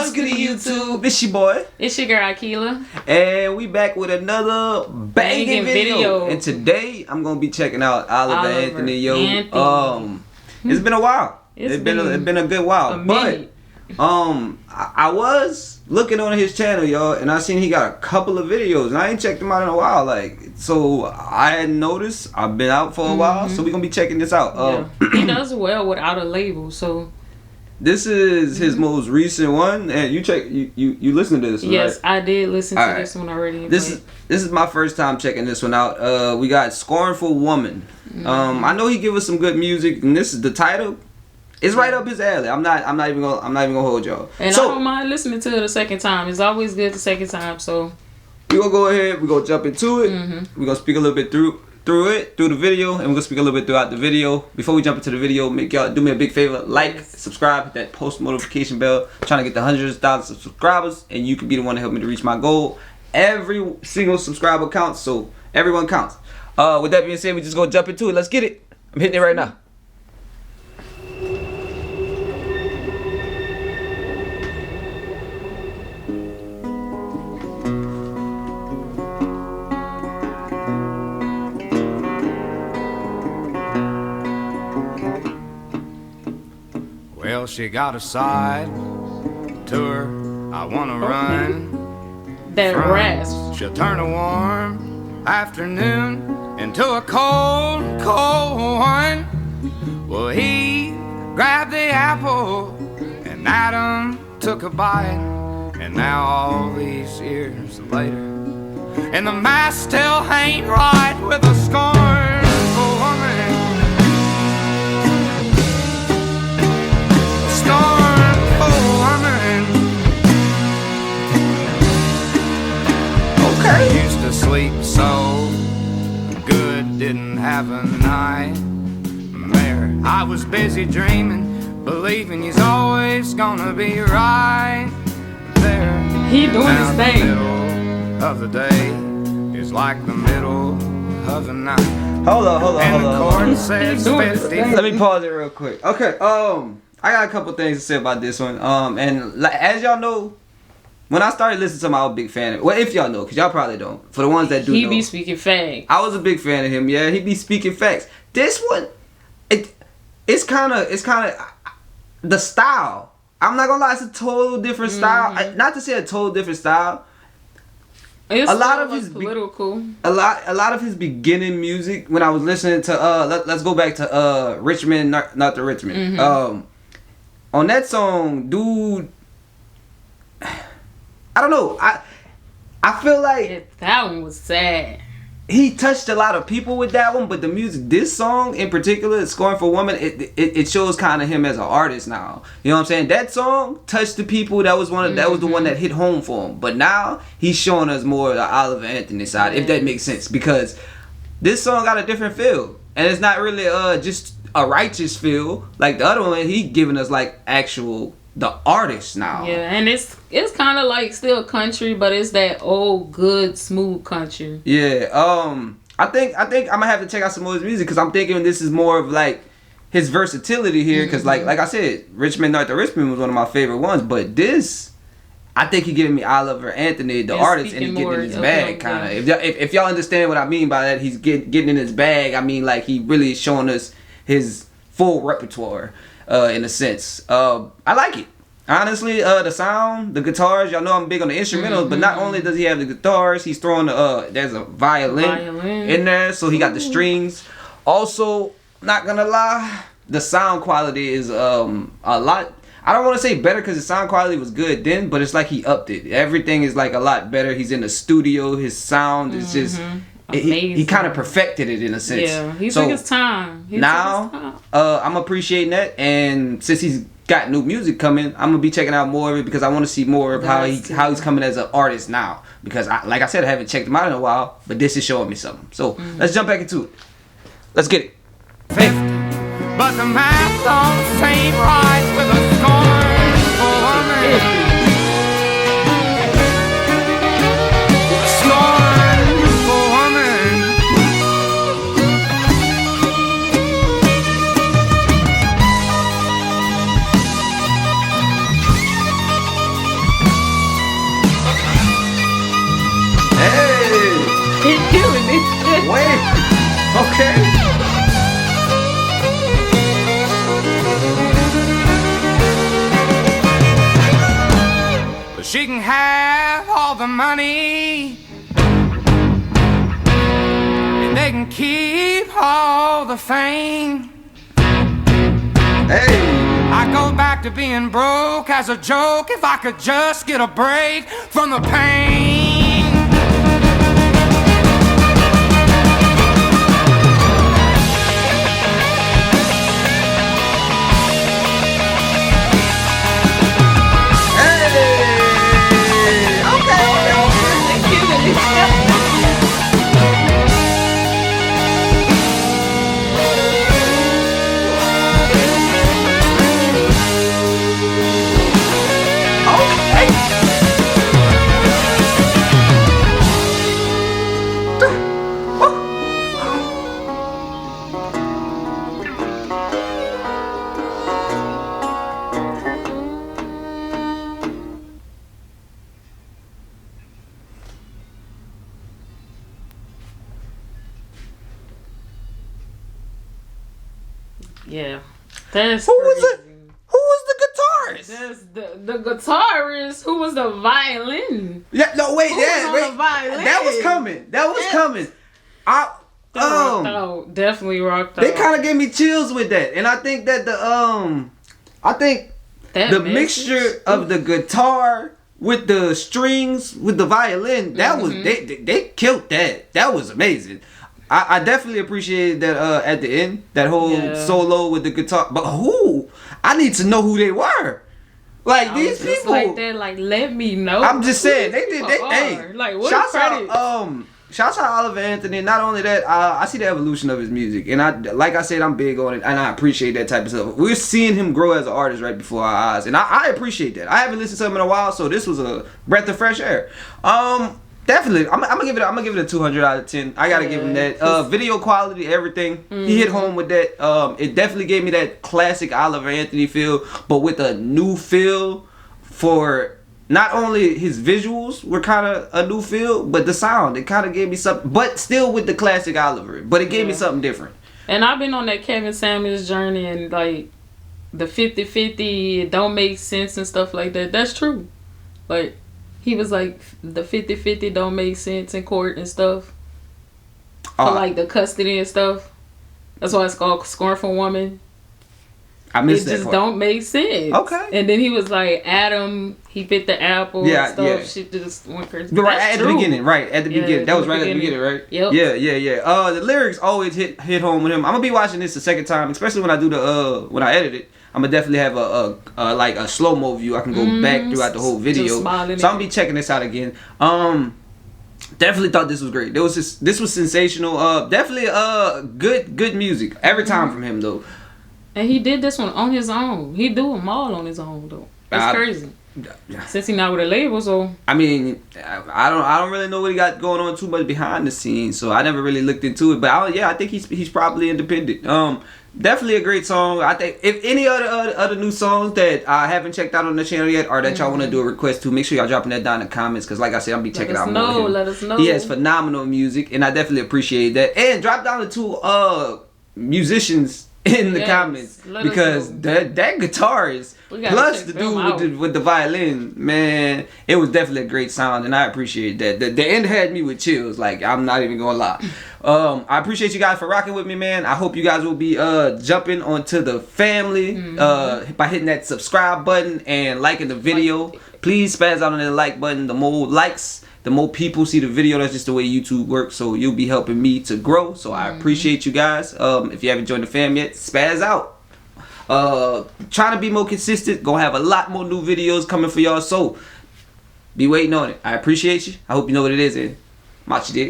What's good to YouTube? It's your boy. It's your girl Akila. And we back with another banging video. And today I'm gonna be checking out Oliver Anthony. It's been a while. It's been a good while. But I was looking on his channel, y'all, and I seen he got a couple of videos, and I ain't checked them out in a while. So I hadn't noticed. I've been out for a while, so we're gonna be checking this out. He does well without a label, so. This is his most recent one, and you listened to this one, yes, right? I did listen to this one already. This is my first time checking this one out. We got Scornful Woman. I know he give us some good music, and this is the title. It's right up his alley. I'm not even gonna hold y'all. And so, I don't mind listening to it a second time. It's always good the second time. So we gonna go ahead. We gonna jump into it. We gonna speak a little bit through the video, and we're gonna speak a little bit throughout the video. Before we jump into the video, make y'all do me a big favor: like, subscribe, hit that post notification bell. I'm trying to get the hundreds of thousands of subscribers, and you can be the one to help me to reach my goal. Every single subscriber counts, so everyone counts. With that being said, we just gonna jump into it. Let's get it. I'm hitting it right now. Well, she got a side to her, I wanna run. That rasp. She'll turn a warm afternoon into a cold, cold one. Well, he grabbed the apple and Adam took a bite. And now all these years later, and the mask still ain't right with a scornful woman. Scornful woman. Okay. Used to sleep so good, didn't have a nightmare. I was busy dreaming, believing he's always gonna be right there. He doing his thing. The middle of the day is like the middle of the night. Hold on. Let me pause it real quick. Okay, I got a couple things to say about this one. And as y'all know, when I started listening to him, I was a big fan of it. Well, if y'all know, because y'all probably don't. For the ones that do know. He be speaking facts. I was a big fan of him, yeah. He be speaking facts. This one, it's kind of the style. I'm not gonna lie, it's a total different style. Not to say a total different style. It's a lot of his political. A lot of his beginning music. When I was listening to let's go back to Richmond, not the Richmond. On that song, dude, I don't know. I feel like that one was sad. He touched a lot of people with that one, but the music, this song in particular, Scornful Woman, it shows kind of him as an artist now. You know what I'm saying? That song touched the people. That was that was the one that hit home for him. But now he's showing us more of the Oliver Anthony side, if that makes sense, because this song got a different feel, and it's not really just a righteous feel like the other one. He giving us like actual the artist now. Yeah, and it's kind of like still country, but it's that old good smooth country. Yeah. I think I'm gonna have to check out some more of his music, because I'm thinking this is more of like his versatility here. Because like I said, Richmond, North of Richmond was one of my favorite ones, but this, I think he giving me Oliver Anthony, the artist, and he's getting in his bag, kind of. If y'all understand what I mean by that, he's getting in his bag. I mean, like, he really showing us his full repertoire, in a sense. I like it. Honestly, the sound, the guitars, y'all know I'm big on the instrumentals, but not only does he have the guitars, he's throwing there's a violin in there, so he got the strings. Also, not gonna lie, the sound quality is a lot. I don't want to say better, because the sound quality was good then, but it's like he upped it. Everything is like a lot better. He's in the studio. His sound is just he kind of perfected it in a sense. Yeah, he took his time. I'm appreciating that, and since he's got new music coming, I'm gonna be checking out more of it, because I want to see more of how he's coming as an artist now. Because like I said, I haven't checked him out in a while, but this is showing me something. So let's jump back into it. Let's get it. 50, but the math don't seem right with a scornful woman. Scornful woman. Okay. But she can have all the money, and they can keep all the fame. Hey. I go back to being broke as a joke if I could just get a break from the pain. Yeah. That's Who was crazy. it? Who was the guitarist? That's the guitarist. Who was the violin? Yeah, no, wait, Who yeah, was wait. on the violin? That was coming. That was coming. Rocked out. Definitely rocked out. They kind of gave me chills with that, and I think that the mixture of the guitar with the strings with the violin, that was they killed that. That was amazing. I definitely appreciated that at the end, that whole solo with the guitar. But who? I need to know who they were. Like these people, like that. Like let me know. I'm just saying they did. Hey, like what shouts credit? Shouts out Oliver Anthony. Not only that, I see the evolution of his music, and like I said, I'm big on it, and I appreciate that type of stuff. We're seeing him grow as an artist right before our eyes, and I appreciate that. I haven't listened to him in a while, so this was a breath of fresh air. Definitely, I'm gonna give it a 200 out of 10. I gotta give him that. Video quality, everything. He hit home with that. It definitely gave me that classic Oliver Anthony feel, but with a new feel for. Not only his visuals were kind of a new feel, but the sound, it kind of gave me something, but still with the classic Oliver, but it gave me something different. And I've been on that Kevin Samuels journey, and like the 50-50, it don't make sense and stuff like that. That's true. Like he was like the 50-50 don't make sense in court and stuff. For like the custody and stuff. That's why it's called Scornful Woman. I missed that It just part. don't make sense. Okay. And then he was like, Adam, he bit the apple and stuff. Shit just went crazy. Right at the beginning, right at the beginning. That was right at the beginning, right? Yep. Yeah. The lyrics always hit home with him. I'm gonna be watching this the second time, especially when I do when I edit it. I'm gonna definitely have a slow mo view. I can go back throughout the whole video. So I'm gonna be checking this out again. Definitely thought this was great. This was sensational. Definitely good music every time from him though. And he did this one on his own. He do them all on his own though. That's crazy. Since he not with a label, so I mean, I don't really know what he got going on too much behind the scenes, so I never really looked into it. But I think he's probably independent. Definitely a great song. I think if any other new songs that I haven't checked out on the channel yet, or that y'all want to do a request to, make sure y'all dropping that down in the comments. Because like I said, I'll be checking out more of him. Let us know. He has phenomenal music, and I definitely appreciate that. And drop down the two musicians in the comments, because that guitarist plus the dude with the violin, man, it was definitely a great sound, and I appreciate that. The end had me with chills, like I'm not even gonna lie. I appreciate you guys for rocking with me, man. I hope you guys will be jumping onto the family by hitting that subscribe button and liking the video. Please spaz out on the like button. The more likes, the more people see the video. That's just the way YouTube works. So you'll be helping me to grow. So I appreciate you guys. If you haven't joined the fam yet, spaz out. Trying to be more consistent. Gonna have a lot more new videos coming for y'all. So be waiting on it. I appreciate you. I hope you know what it is. And Machi did.